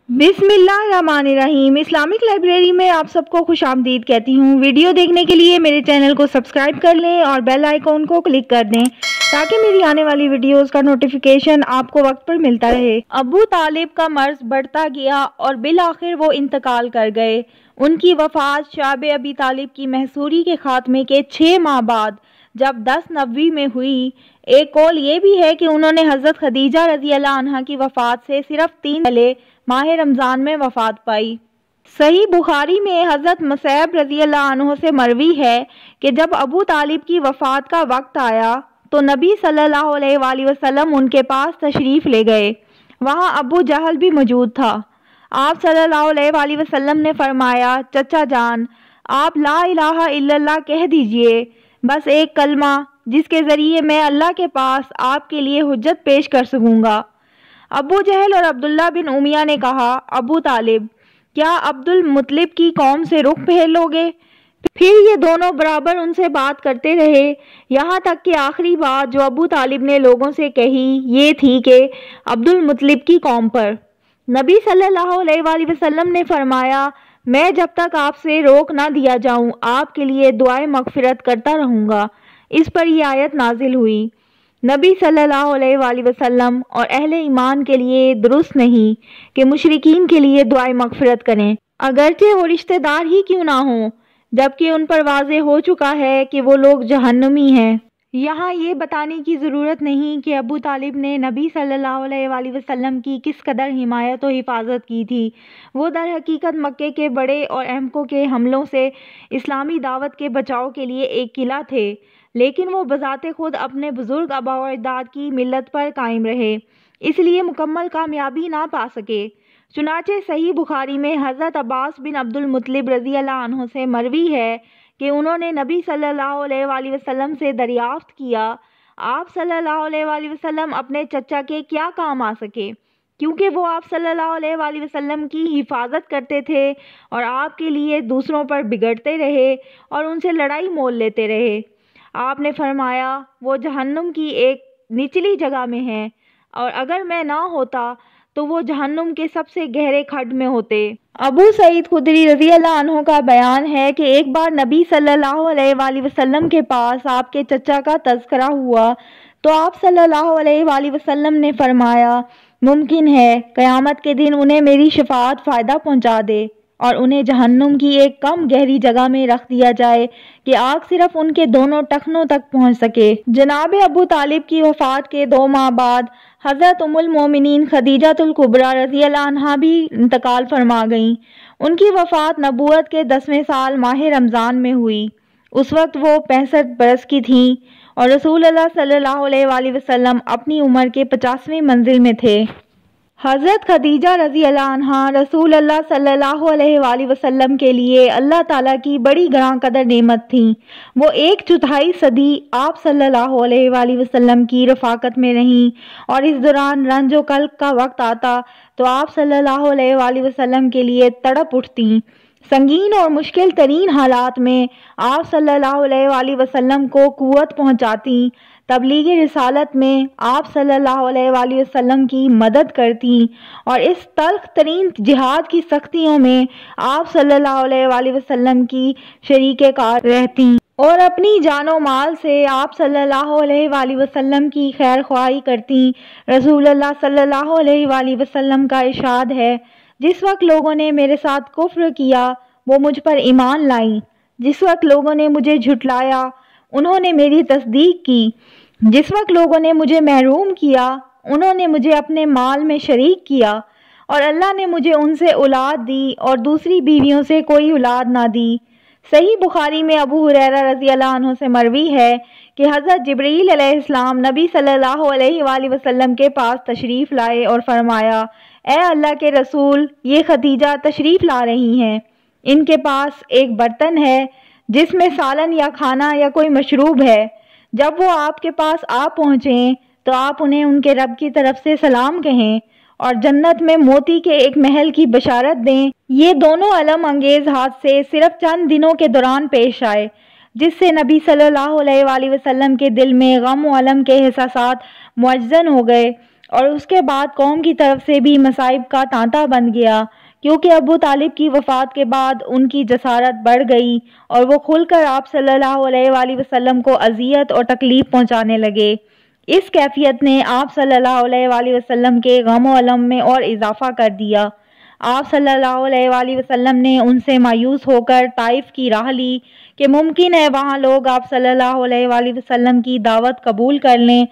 बिस्मिल्लाहिर्रहमानिर्रहीम। Islamic library में आप सबको खुश आमदीद कहती हूँ। वीडियो देखने के लिए मेरे चैनल को सब्सक्राइब कर लें और बेल आइकॉन को क्लिक कर दें ताकि मेरी आने वाली वीडियोस का नोटिफिकेशन आपको वक्त पर मिलता रहे। अबू तालिब का मर्ज बढ़ता गया और बिल आखिर वो इंतकाल कर गए। उनकी वफात शाब अबी तालिब की महसूरी के खात्मे के 6 माह बाद जब 10 नबवी में हुई। एक कौल ये भी है कि उन्होंने हज़रत खदीजा रज़ी अल्लाह अन्हा की वफ़ात से सिर्फ 3 पहले माह रमज़ान में वफ़ात पाई। सही बुखारी में हज़रत मसैब रज़ी अल्लाह अन्हु से मरवी है कि जब अबू तालिब की वफ़ात का वक्त आया तो नबी सल्लल्लाहु अलैहि वसल्लम उनके पास तशरीफ़ ले गए। वहाँ अबू जहल भी मौजूद था। आप सल्लल्लाहु अलैहि वसल्लम ने फरमाया, चचा जान, आप ला इलाहा इल्लल्लाह कह दीजिए, बस एक कलमा जिसके ज़रिए मैं अल्लाह के पास आपके लिए हुज्जत पेश कर सकूँगा। अबू जहल और अब्दुल्ला बिन उमिया ने कहा, अबू तालिब, क्या अब्दुल मुत्तलिब की कौम से रुख फेर लोगे? फिर ये दोनों बराबर उनसे बात करते रहे, यहाँ तक कि आखिरी बात जो अबू तालिब ने लोगों से कही ये थी कि अब्दुल मुत्तलिब की कौम पर। नबी सल्लल्लाहु अलैहि वसल्लम ने फरमाया, मैं जब तक आपसे रोक ना दिया जाऊं आपके लिए दुआए मगफिरत करता रहूँगा। इस पर यह आयत नाजिल हुई। नबी सल्लल्लाहु अलैहि वसल्लम और अहले ईमान के लिए दुरुस्त नहीं कि मुशरिकीन के लिए दुआए मगफिरत करें, अगरचे वो रिश्तेदार ही क्यों ना हों, जबकि उन पर वाज़े हो चुका है कि वो लोग जहन्नमी हैं। यहाँ ये बताने की ज़रूरत नहीं कि अबू तालिब ने नबी सल्लल्लाहु अलैहि वसल्लम की किस कदर हिमायत और हिफाजत की थी। वो दर हकीकत मक्के के बड़े और अहमकों के हमलों से इस्लामी दावत के बचाव के लिए एक किला थे, लेकिन वो बज़ाते खुद अपने बुज़ुर्ग आबा व अजदाद की मिल्लत पर कायम रहे, इसलिए मुकम्मल कामयाबी ना पा सके। चुनाचे सही बुखारी में हज़रत अब्बास बिन अब्दुल मुत्तलिब रज़ी अल्लाह अन्हु से मरवी है कि उन्होंने नबी सल्लल्लाहु अलैहि वसल्लम से दरियाफ्त किया, आप सल्लल्लाहु अलैहि वसल्लम अपने चचा के क्या काम आ सके, क्योंकि वो आप सल्लल्लाहु अलैहि वसल्लम की हिफाजत करते थे और आपके लिए दूसरों पर बिगड़ते रहे और उनसे लड़ाई मोल लेते रहे। आपने फरमाया, वो जहन्नुम की एक निचली जगह में है और अगर मैं ना होता तो वो जहन्नुम के सबसे गहरे खड्ड में होते। अबू सईद खुदरी रज़ी अल्लाह अन्हु का बयान है कि एक बार नबी सल्लल्लाहु अलैहि वसल्लम के पास आपके चचा का तज़किरा हुआ तो आप सल्लल्लाहु अलैहि वसल्लम ने फरमाया, मुमकिन है क़यामत के दिन उन्हें मेरी शफाअत फ़ायदा पहुँचा दे और उन्हें जहन्नुम की एक कम गहरी जगह में रख दिया जाए कि आग सिर्फ उनके दोनों टखनों तक पहुंच सके। जनाब अबू तालिब की वफ़ात के 2 माह बाद हज़रत उम्मुल मोमिनीन खदीजातुल कुबरा रज़ी अल्लाह अन्हा भी इंतकाल फरमा गईं। उनकी वफ़ात नबूवत के 10वें साल माह रमज़ान में हुई। उस वक्त वो 65 बरस की थीं और रसूल अल्लाह सल्लल्लाहु अलैहि वसल्लम अपनी उम्र के 50वें मंजिल में थे। हज़रत खदीजा रज़ी अल्लाह अन्हा रसूल अल्लाह सल्लल्लाहु अलैहि वसल्लम के लिए अल्लाह ताला की बड़ी ग्रां कदर नेमत थीं। वो 1/4 सदी आप सल्लल्लाहु अलैहि वसल्लम की रफ़ाकत में रहीं और इस दौरान रंज व कल्ब का वक्त आता तो आप सल्लल्लाहु अलैहि वसल्लम के लिए तड़प उठतीं। संगीन और मुश्किल तरीन हालात में आप सल्लल्लाहु अलैहि वसल्लम को क़ुव्वत पहुँचाती, तबलीग रिसालत में आप सल्लल्लाहु अलैहि वसल्लम की मदद करती और इस तल्ख तरीन जिहाद की सख्तियों में आप सल्लल्लाहु अलैहि वसल्लम की शरीके कार रहती और अपनी जानो माल से आप सल्लल्लाहु अलैहि वसल्लम की खैर ख्वाही करती। रसूल अल्लाह सल्लल्लाहु अलैहि वसल्लम का इरशाद है, जिस वक्त लोगों ने मेरे साथ कुफ्र किया वो मुझ पर ईमान लाई, जिस वक्त लोगों ने मुझे झुटलाया उन्होंने मेरी तस्दीक की, जिस वक्त लोगों ने मुझे महरूम किया उन्होंने मुझे अपने माल में शरीक किया और अल्लाह ने मुझे उनसे औलाद दी और दूसरी बीवियों से कोई औलाद ना दी। सही बुखारी में अबू हुरैरा रज़ी अल्लाह अन्हु से मरवी है कि हज़रत जिब्रील अलैहिस्सलाम नबी सल्लल्लाहु अलैहि वसल्लम के पास तशरीफ़ लाए और फरमाया, ए अल्लाह के रसूल, ये खदीजा तशरीफ़ ला रही हैं, इनके पास एक बर्तन है जिसमें सालन या खाना या कोई मशरूब है। जब वो आपके पास आ पहुँचें तो आप उन्हें उनके रब की तरफ से सलाम कहें और जन्नत में मोती के एक महल की बशारत दें। ये दोनों अलम अंगेज हादसे सिर्फ चंद दिनों के दौरान पेश आए, जिससे नबी सल्लल्लाहु अलैहि वसल्लम के दिल में गम व अलम के एहसासात मुअज्जन हो गए। اور اس کے بعد قوم کی طرف سے بھی مصائب کا تانتا بن گیا، کیونکہ ابو طالب کی وفات کے بعد ان کی جسارت بڑھ گئی اور وہ کھل کر آپ صلی اللہ علیہ وآلہ وسلم کو اذیت اور تکلیف پہنچانے لگے۔ اس کیفیت نے آپ صلی اللہ علیہ وآلہ وسلم کے غم و الم میں اور اضافہ کر دیا۔ آپ صلی اللہ علیہ وآلہ وسلم نے ان سے مایوس ہو کر طائف کی راہ لی کہ ممکن ہے وہاں لوگ آپ صلی اللہ علیہ وآلہ وسلم کی دعوت قبول کر لیں،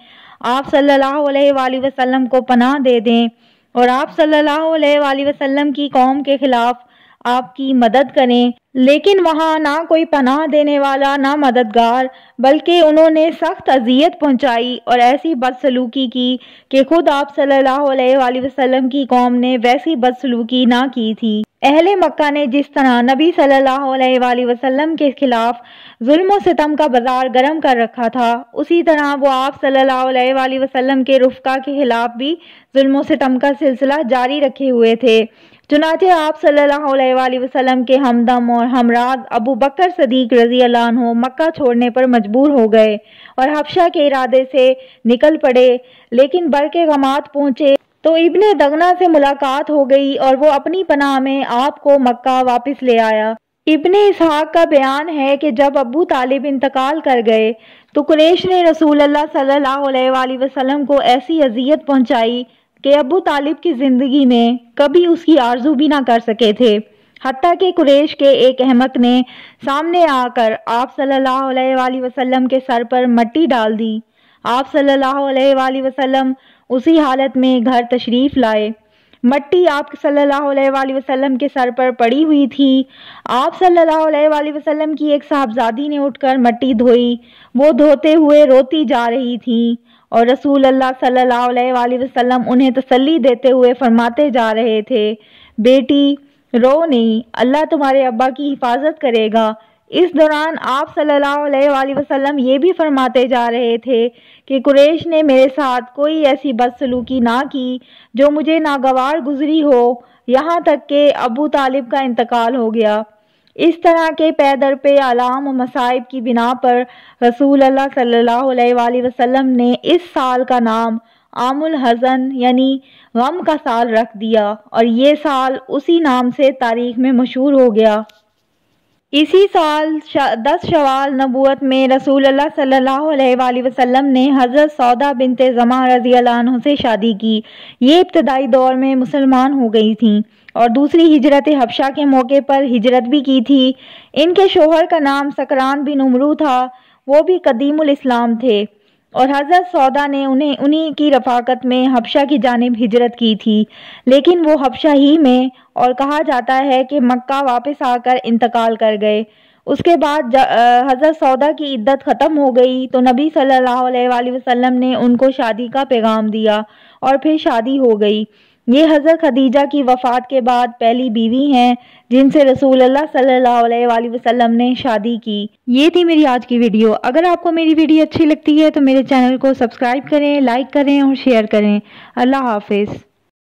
آپ صلی اللہ علیہ وآلہ وسلم کو پناہ دے دیں اور آپ صلی اللہ علیہ وآلہ وسلم کی قوم کے خلاف آپ کی مدد کریں، لیکن وہاں نہ کوئی پناہ دینے والا نہ مددگار، بلکہ انہوں نے سخت اذیت پہنچائی اور ایسی بدسلوکی کی کہ خود آپ صلی اللہ علیہ وآلہ وسلم کی قوم نے ویسی بدسلوکی نہ کی تھی۔ اہل مکہ نے جس طرح نبی صلی اللہ علیہ وآلہ وسلم کے خلاف ظلم و ستم کا بازار گرم کر رکھا تھا، اسی طرح وہ آپ صلی اللہ علیہ وآلہ وسلم کے رفقا کے خلاف بھی ظلم و ستم کا سلسلہ جاری رکھے ہوئے تھے۔ چنانچہ آپ صلی اللہ علیہ وآلہ وسلم کے ہمدم اور ہمراز ابو بکر صدیق رضی اللہ عنہ مکہ چھوڑنے پر مجبور ہو گئے اور حبشہ کے ارادے سے نکل پڑے، لیکن برق غمات پہنچے تو ابن دغنہ سے ملاقات ہو گئی اور وہ اپنی پناہ میں آپ کو مکہ واپس لے آیا۔ ابن اسحاق کا بیان ہے کہ جب ابو طالب انتقال کر گئے تو قریش نے رسول اللہ صلی اللہ علیہ وآلہ وسلم کو ایسی اذیت پہنچائی کہ ابو طالب کی زندگی میں کبھی اس کی آرزو بھی نہ کر سکے تھے، حتیٰ کہ قریش کے ایک احمق نے سامنے آ کر آپ صلی اللہ علیہ وآلہ وسلم کے سر پر مٹی ڈال دی۔ آپ صلی اللہ علیہ وآلہ وسلم اسی حالت میں گھر تشریف لائے۔ مٹی آپ صلی اللہ علیہ وآلہ وسلم کے سر پر پڑی ہوئی تھی۔ آپ صلی اللہ علیہ وآلہ وسلم کی ایک صاحبزادی نے اٹھ کر مٹی دھوئی، وہ دھوتے ہوئے روتی جا رہی تھی اور رسول اللہ صلی اللہ علیہ وآلہ وسلم انہیں تسلی دیتے ہوئے فرماتے جا رہے تھے، بیٹی رو نہیں، اللہ تمہارے ابا کی حفاظت کرے گا۔ اس دوران آپ صلی اللہ علیہ وآلہ وسلم یہ بھی فرماتے جا رہے تھے کہ قریش نے میرے ساتھ کوئی ایسی بدسلوکی نہ کی جو مجھے ناگوار گزری ہو، یہاں تک کہ ابو طالب کا انتقال ہو گیا۔ اس طرح کے پے در پہ آلام و مصائب کی بنا پر رسول اللہ صلی اللہ علیہ وآلہ وسلم نے اس سال کا نام عام الحزن یعنی غم کا سال رکھ دیا اور یہ سال اسی نام سے تاریخ میں مشہور ہو گیا۔ اسی سال 10 شوال نبوت میں رسول اللہ صلی اللہ علیہ وآلہ وسلم نے حضرت سودا بنت زمعہ رضی اللہ عنہ سے شادی کی۔ یہ ابتدائی دور میں مسلمان ہو گئی تھیں اور دوسری ہجرت حبشہ کے موقع پر ہجرت بھی کی تھی۔ ان کے شوہر کا نام سکران بن عمرو تھا، وہ بھی قدیم الاسلام تھے اور حضرت سودا نے انہی کی رفاقت میں حبشہ کی جانب ہجرت کی تھی، لیکن وہ حبشہ ہی میں اور کہا جاتا ہے کہ مکہ واپس آ کر انتقال کر گئے۔ اس کے بعد حضرت سودا کی عدت ختم ہو گئی تو نبی صلی اللہ علیہ وآلہ وسلم نے ان کو شادی کا پیغام دیا اور پھر شادی ہو گئی۔ یہ حضرت خدیجہ کی وفات کے بعد پہلی بیوی ہیں جن سے رسول اللہ صلی اللہ علیہ وآلہ وسلم نے شادی کی۔ یہ تھی میری آج کی ویڈیو۔ اگر آپ کو میری ویڈیو اچھی لگتی ہے تو میرے چینل کو سبسکرائب کریں، لائک کریں اور شیئر کریں۔ اللہ حافظ۔